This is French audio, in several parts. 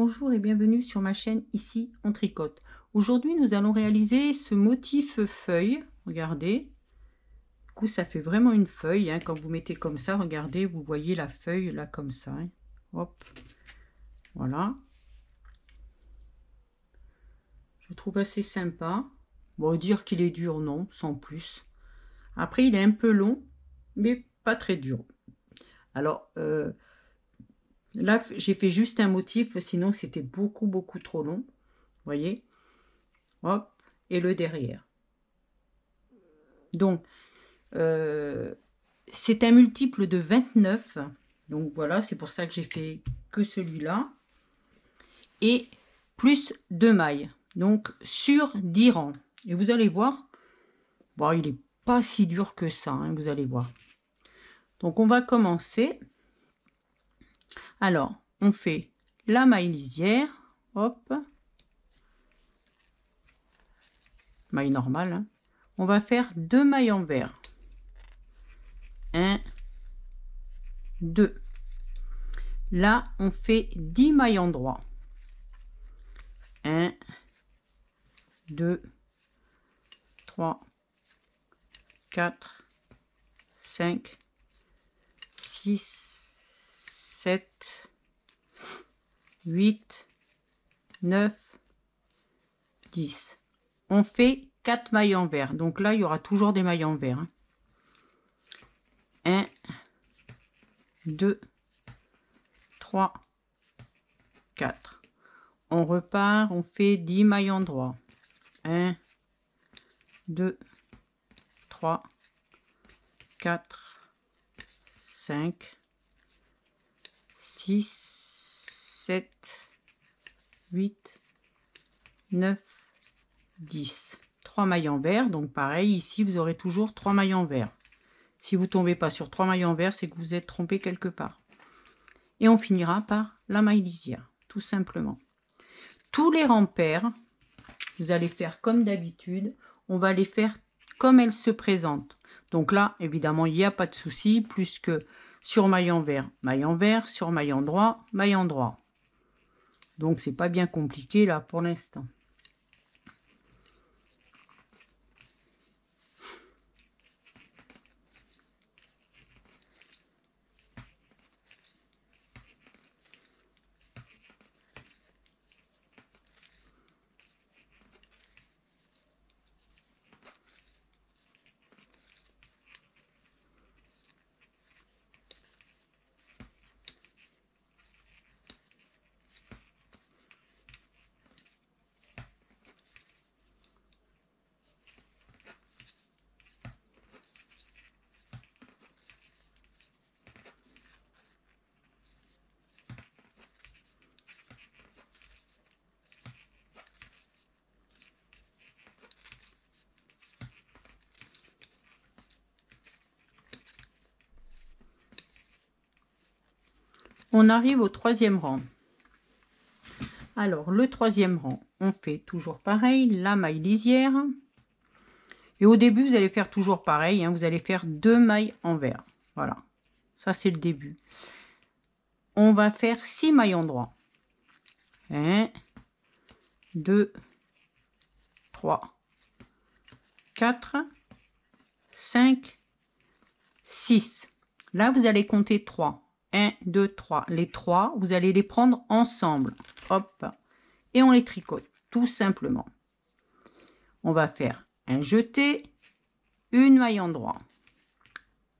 Bonjour et bienvenue sur ma chaîne Ici on tricote. Aujourd'hui nous allons réaliser ce motif feuille. Regardez, du coup ça fait vraiment une feuille hein, quand vous mettez comme ça. Regardez, vous voyez la feuille là comme ça hein. Hop, voilà, je trouve assez sympa. Bon, dire qu'il est dur, non, sans plus. Après il est un peu long mais pas très dur. Alors là j'ai fait juste un motif, sinon c'était beaucoup trop long. Vous voyez, hop, et le derrière. Donc c'est un multiple de 29. Donc voilà, c'est pour ça que j'ai fait que celui-là. Et plus 2 mailles. Donc sur 10 rangs. Et vous allez voir, bon, il n'est pas si dur que ça, hein, vous allez voir. Donc on va commencer. Alors, on fait la maille lisière. Hop. Maille normale. Hein. On va faire 2 mailles envers. 1, 2. Là, on fait 10 mailles en droit. 1, 2, 3, 4, 5, 6, 7, 8, 9, 10. On fait 4 mailles envers. Donc là, il y aura toujours des mailles envers. 1, 2, 3, 4. On repart, on fait 10 mailles en droit. 1, 2, 3, 4, 5, 6, 7, 8, 9, 10. 3 mailles envers. Donc pareil, ici, vous aurez toujours 3 mailles envers. Si vous ne tombez pas sur 3 mailles envers, c'est que vous êtes trompé quelque part. Et on finira par la maille lisière, tout simplement. Tous les rangs pairs, vous allez faire comme d'habitude. On va les faire comme elles se présentent. Donc là, évidemment, il n'y a pas de souci, plus que sur maille envers, sur maille en droit, maille en droit. Donc c'est pas bien compliqué là pour l'instant. On arrive au 3e rang. Alors, le 3e rang, on fait toujours pareil, la maille lisière. Et au début, vous allez faire toujours pareil, hein, vous allez faire 2 mailles envers. Voilà, ça c'est le début. On va faire 6 mailles en droit. 1, 2, 3, 4, 5, 6. Là, vous allez compter 3. 1, 2, 3. Les 3, vous allez les prendre ensemble. Hop. Et on les tricote, tout simplement. On va faire un jeté, une maille en droit.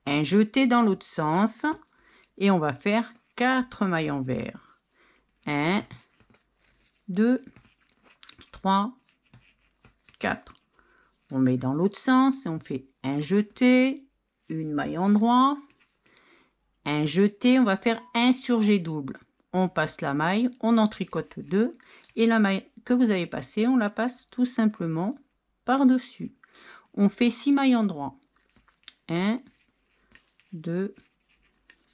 Un jeté dans l'autre sens. Et on va faire 4 mailles envers. 1, 2, 3, 4. On met dans l'autre sens et on fait un jeté, une maille en droit. Un jeté, on va faire un surjet double. On passe la maille, on en tricote 2 et la maille que vous avez passée, on la passe tout simplement par-dessus. On fait 6 mailles en droit. 1, 2,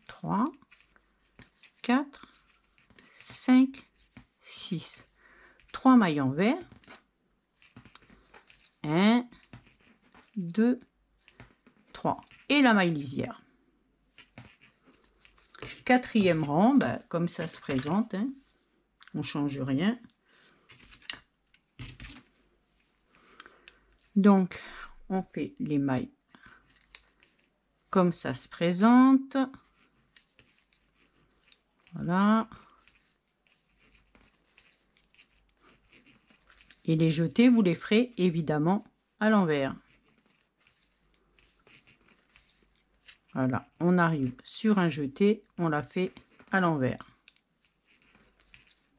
3, 4, 5, 6. 3 mailles envers. 1, 2, 3. Et la maille lisière. 4e rang, bah, comme ça se présente. Hein. On change rien. Donc, on fait les mailles comme ça se présente. Voilà. Et les jetés, vous les ferez évidemment à l'envers. Voilà, on arrive sur un jeté, on l'a fait à l'envers.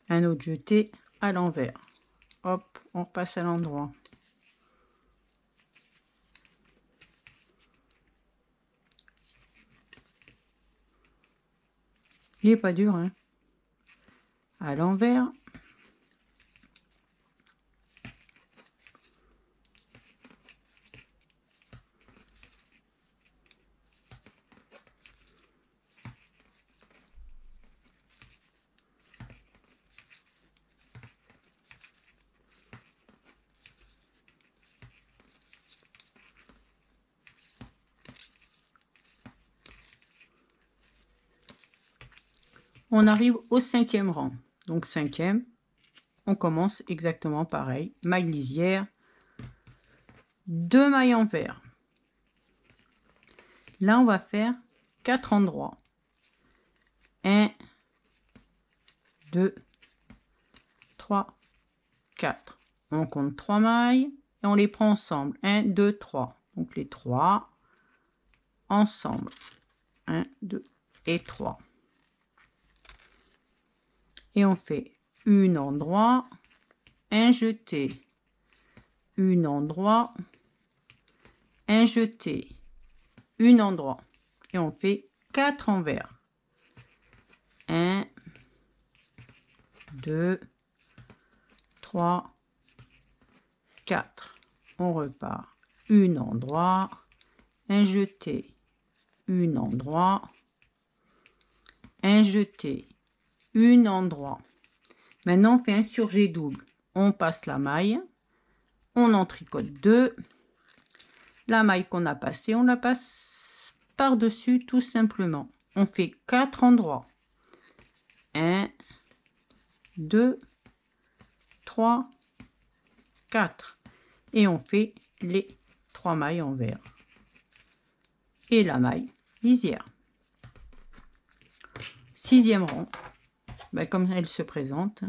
Un autre jeté à l'envers. Hop, on passe à l'endroit. Il n'est pas dur, hein. À l'envers. On arrive au 5e rang. Donc 5e, on commence exactement pareil. Maille lisière, 2 mailles envers. Là, on va faire 4 endroits. 1, 2, 3, 4. On compte 3 mailles et on les prend ensemble. 1, 2, 3. Donc les 3 ensemble. 1, 2 et 3. Et on fait une endroit, un jeté, une endroit, un jeté, une endroit. Et on fait 4 envers. 1, 2, 3, 4. On repart. Une endroit, un jeté, une endroit, un jeté, une endroit. Maintenant, on fait un surjet double. On passe la maille, on en tricote 2. La maille qu'on a passée, on la passe par-dessus tout simplement. On fait 4 endroits. 1, 2, 3, 4. Et on fait les 3 mailles envers. Et la maille lisière. 6e rang. Ben, comme elle se présente.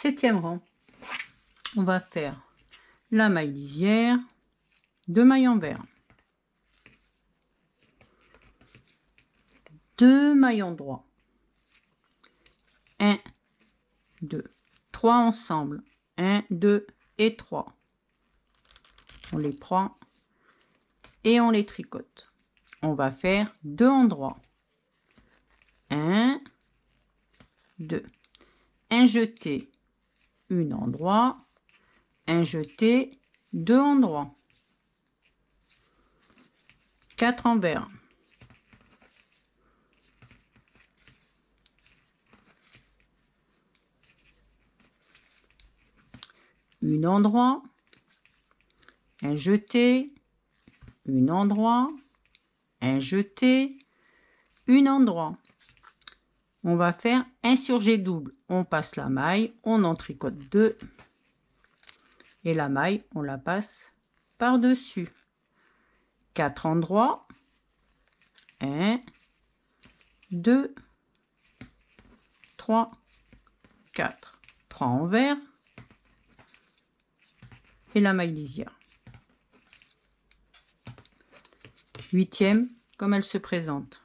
Septième rang. On va faire la maille lisière, 2 mailles envers, 2 mailles en droit, 1, 2, 3 ensemble, 1, 2 et 3. On les prend et on les tricote. On va faire 2 endroits. 1, 2. Un jeté, une endroit, un jeté, 2 endroits. 4 envers. Une endroit, un jeté, une endroit, un jeté, une endroit. On va faire un surjet double. On passe la maille, on en tricote 2 et la maille, on la passe par-dessus. 4 endroits, 1, 2, 3, 4. 3 envers. Et la maille lisière. 8e, comme elle se présente.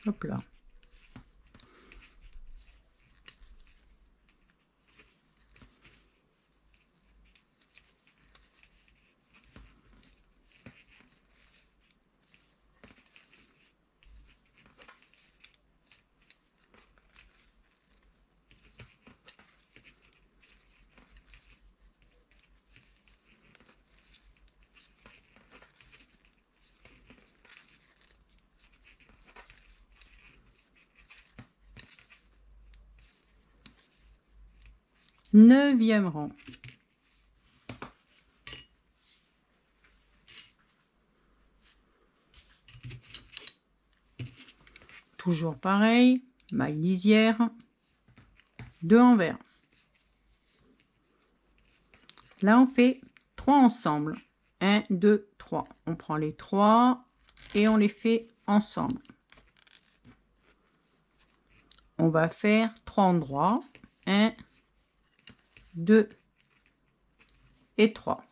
Hop là. Neuvième rang. Toujours pareil, maille lisière, 2 envers. Là, on fait 3 ensemble. 1, 2, 3. On prend les 3 et on les fait ensemble. On va faire 3 endroits. 1, 2 et 3.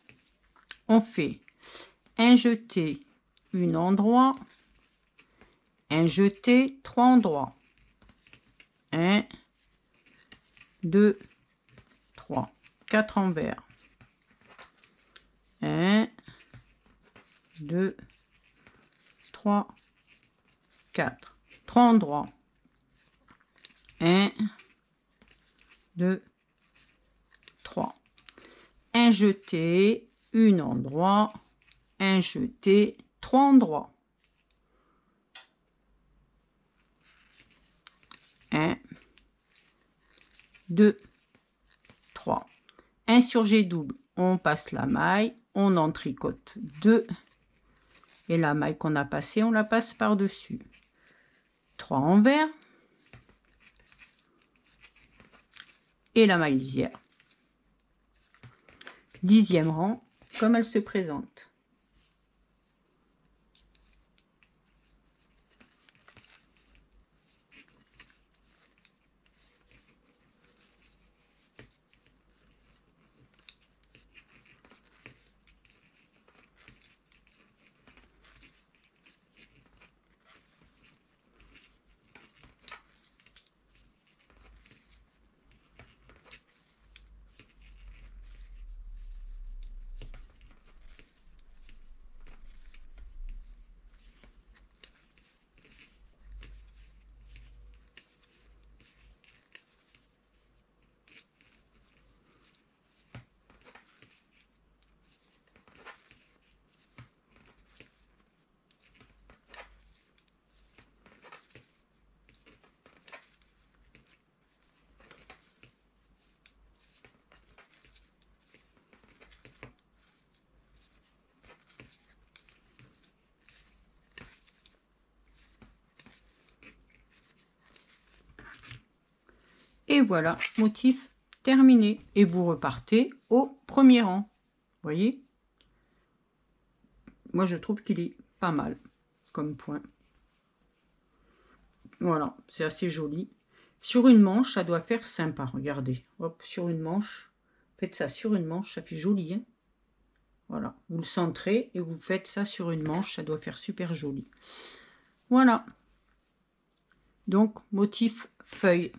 On fait un jeté, une endroit, un jeté, 3 endroits. 1, 2, 3. 4 envers. 1, 2, 3, 4. 3 endroits. 1, 2, 3. Un jeté, une endroit, un jeté, 3 endroits. 1, 2, 3. Un sur G double, on passe la maille, on en tricote 2. Et la maille qu'on a passée, on la passe par-dessus. 3 envers. Et la maille lisière. 10e rang, comme elle se présente. Et voilà, motif terminé. Et vous repartez au premier rang. Vous voyez? Moi, je trouve qu'il est pas mal comme point. Voilà, c'est assez joli. Sur une manche, ça doit faire sympa. Regardez, hop, sur une manche. Faites ça sur une manche, ça fait joli. Hein, voilà, vous le centrez et vous faites ça sur une manche, ça doit faire super joli. Voilà. Donc, motif feuille.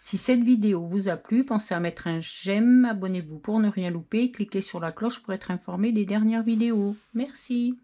Si cette vidéo vous a plu, pensez à mettre un j'aime, abonnez-vous pour ne rien louper, cliquez sur la cloche pour être informé des dernières vidéos. Merci.